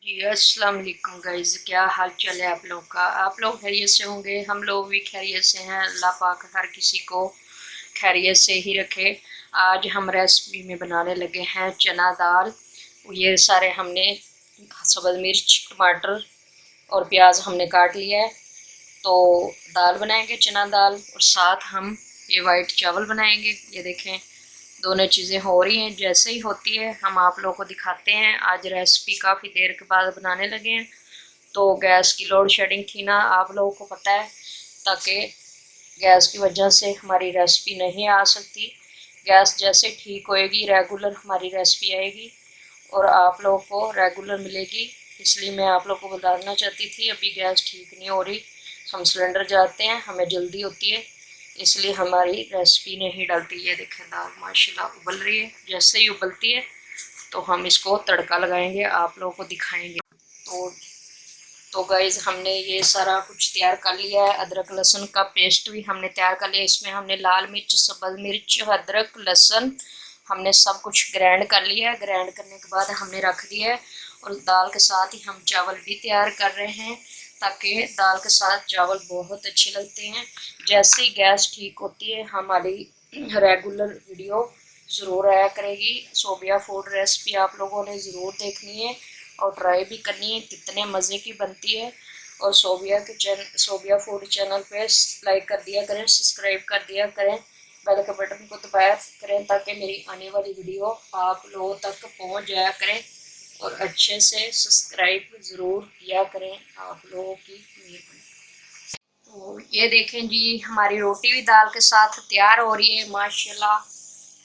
जी अस्सलाम वालेकुम गाइस, क्या हाल चाल है आप लोग का। आप लोग खैरियत से होंगे, हम लोग भी खैरियत से हैं। अल्लाह पाक हर किसी को खैरियत से ही रखे। आज हम रेसिपी में बनाने लगे हैं चना दाल। ये सारे हमने सब्ज़ मिर्च, टमाटर और प्याज हमने काट लिया है। तो दाल बनाएंगे चना दाल, और साथ हम ये वाइट चावल बनाएंगे। ये देखें, दोनों चीज़ें हो रही हैं। जैसे ही होती है हम आप लोगों को दिखाते हैं। आज रेसिपी काफ़ी देर के बाद बनाने लगे हैं, तो गैस की लोड शेडिंग थी ना, आप लोगों को पता है, ताकि गैस की वजह से हमारी रेसिपी नहीं आ सकती। गैस जैसे ठीक होएगी रेगुलर हमारी रेसिपी आएगी और आप लोगों को रेगुलर मिलेगी। इसलिए मैं आप लोग को बताना चाहती थी, अभी गैस ठीक नहीं हो रही, हम सिलेंडर जाते हैं, हमें जल्दी होती है, इसलिए हमारी रेसिपी नहीं डलती। ये देखें, दाल माशाल्लाह उबल रही है। जैसे ही उबलती है तो हम इसको तड़का लगाएंगे, आप लोगों को दिखाएंगे। तो गाइज हमने ये सारा कुछ तैयार कर लिया है। अदरक लहसुन का पेस्ट भी हमने तैयार कर लिया। इसमें हमने लाल मिर्च, सब्ज़ मिर्च, अदरक, लहसुन हमने सब कुछ ग्राइंड कर लिया है। ग्राइंड करने के बाद हमने रख दिया है, और दाल के साथ ही हम चावल भी तैयार कर रहे हैं, ताकि दाल के साथ चावल बहुत अच्छे लगते हैं। जैसे ही गैस ठीक होती है हमारी रेगुलर वीडियो ज़रूर आया करेगी। सोबिया फूड रेसिपी आप लोगों ने ज़रूर देखनी है और ट्राई भी करनी है, कितने मज़े की बनती है। और सोबिया फूड चैनल पे लाइक कर दिया करें, सब्सक्राइब कर दिया करें, बेल के बटन को दबाया करें, ताकि मेरी आने वाली वीडियो आप लोगों तक पहुंच जाया करें। और अच्छे से सब्सक्राइब ज़रूर किया करें, आप लोगों की मेहरबानी। तो ये देखें जी, हमारी रोटी भी दाल के साथ तैयार हो रही है। माशाल्लाह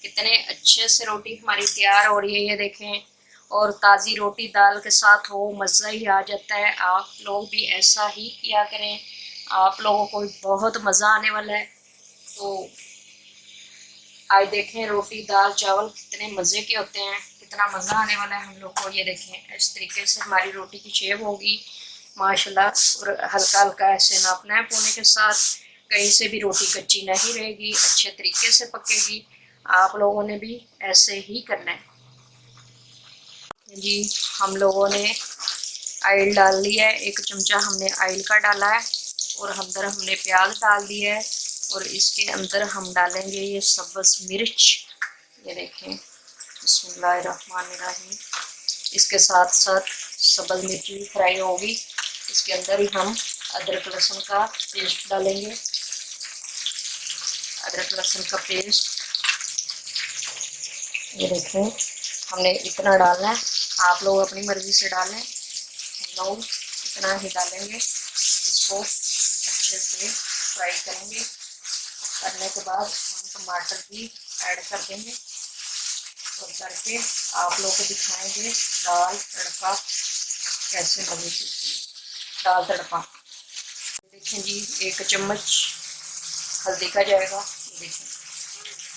कितने अच्छे से रोटी हमारी तैयार हो रही है, ये देखें। और ताज़ी रोटी दाल के साथ हो, मज़ा ही आ जाता है। आप लोग भी ऐसा ही किया करें, आप लोगों को बहुत मज़ा आने वाला है। तो आज देखें रोटी दाल चावल कितने मज़े के होते हैं, कितना मज़ा आने वाला है हम लोग को। ये देखें, इस तरीके से हमारी रोटी की शेप होगी माशाल्लाह। और हल्का हल्का ऐसे नापना है पूने के साथ, कहीं से भी रोटी कच्ची नहीं रहेगी, अच्छे तरीके से पकेगी। आप लोगों ने भी ऐसे ही करना है जी। हम लोगों ने ऑयल डाल लिया है, 1 चमचा हमने ऑयल का डाला है, और अंदर हमने प्याज डाल दिया है, और इसके अंदर हम डालेंगे ये सब्ज़ मिर्च। ये देखें, बिस्मिल्लाहिर्रहमानिर्रहीम। इसके साथ साथ सब्ज़ मिर्च भी फ्राई होगी। इसके अंदर ही हम अदरक लहसुन का पेस्ट डालेंगे। अदरक लहसुन का पेस्ट, ये देखें, हमने इतना डालना है, आप लोग अपनी मर्ज़ी से डालें, हम लोग इतना ही डालेंगे। इसको अच्छे से फ्राई करेंगे। करने के बाद हम टमाटर भी ऐड कर देंगे, और करके आप लोग को दिखाएंगे दाल तड़का कैसे बनी थी। दाल तड़का देखें जी, 1 चम्मच हल्दी का जाएगा। ये देखें,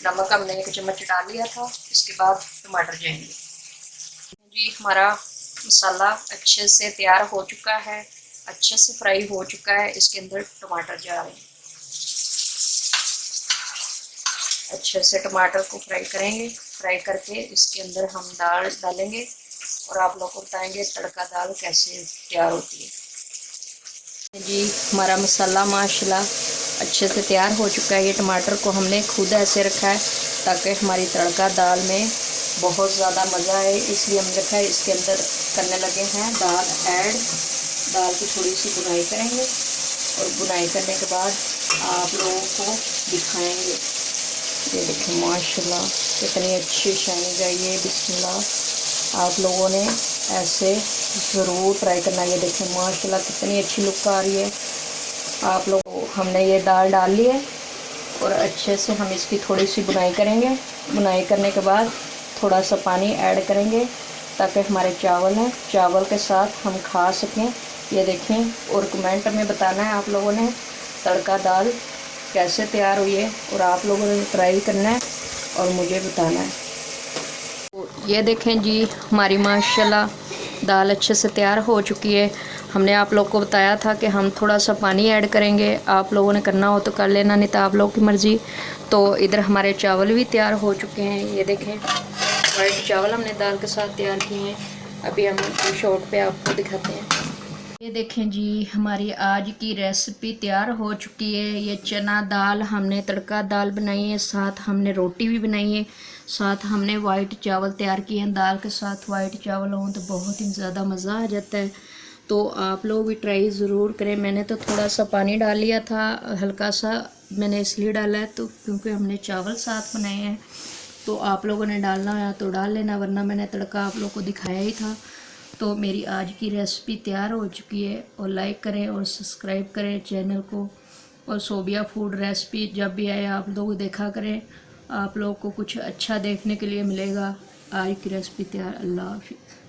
नमक हमने 1 चम्मच डाल लिया था। इसके बाद टमाटर जाएंगे जी। हमारा मसाला अच्छे से तैयार हो चुका है, अच्छे से फ्राई हो चुका है। इसके अंदर टमाटर जा रहे हैं, अच्छे से टमाटर को फ्राई करेंगे। फ्राई करके इसके अंदर हम दाल डालेंगे, और आप लोग को बताएंगे तड़का दाल कैसे तैयार होती है जी। हमारा मसाला माशाल्लाह अच्छे से तैयार हो चुका है। ये टमाटर को हमने खुद ऐसे रखा है ताकि हमारी तड़का दाल में बहुत ज़्यादा मज़ा आए, इसलिए हमने रखा है। इसके अंदर करने लगे हैं दाल ऐड। दाल की थोड़ी सी बुनाई करेंगे, और बुनाई करने के बाद आप लोगों को दिखाएंगे। ये देखें माशाल्लाह कितनी अच्छी शाइनिंग आई है। बिस्मिल्लाह, आप लोगों ने ऐसे ज़रूर ट्राई करना। ये देखें माशाल्लाह कितनी अच्छी लुक आ रही है। आप लोग, हमने ये दाल डाल ली है, और अच्छे से हम इसकी थोड़ी सी बुनाई करेंगे। बुनाई करने के बाद थोड़ा सा पानी ऐड करेंगे, ताकि हमारे चावल हैं, चावल के साथ हम खा सकें। ये देखें, और कमेंट में बताना है आप लोगों ने तड़का दाल कैसे तैयार हुई है, और आप लोगों ने ट्राई करना है और मुझे बताना है। तो ये देखें जी, हमारी माशाल्लाह दाल अच्छे से तैयार हो चुकी है। हमने आप लोग को बताया था कि हम थोड़ा सा पानी ऐड करेंगे, आप लोगों ने करना हो तो कर लेना, नहीं तो आप लोगों की मर्ज़ी। तो इधर हमारे चावल भी तैयार हो चुके हैं। ये देखें, वाइट चावल हमने दाल के साथ तैयार किए हैं। अभी हम शॉर्ट पे आपको दिखाते हैं। ये देखें जी, हमारी आज की रेसिपी तैयार हो चुकी है। ये चना दाल हमने तड़का दाल बनाई है, साथ हमने रोटी भी बनाई है, साथ हमने वाइट चावल तैयार किए हैं। दाल के साथ वाइट चावल हों तो बहुत ही ज़्यादा मज़ा आ जाता है। तो आप लोग भी ट्राई ज़रूर करें। मैंने तो थोड़ा सा पानी डाल लिया था, हल्का सा मैंने इसलिए डाला है तो क्योंकि हमने चावल साथ बनाए हैं। तो आप लोगों ने डालना है तो डाल लेना, वरना मैंने तड़का आप लोग को दिखाया ही था। तो मेरी आज की रेसिपी तैयार हो चुकी है, और लाइक करें और सब्सक्राइब करें चैनल को। और सोबिया फूड रेसिपी जब भी आए आप लोग देखा करें, आप लोग को कुछ अच्छा देखने के लिए मिलेगा। आज की रेसिपी तैयार। अल्लाह हाफिज़।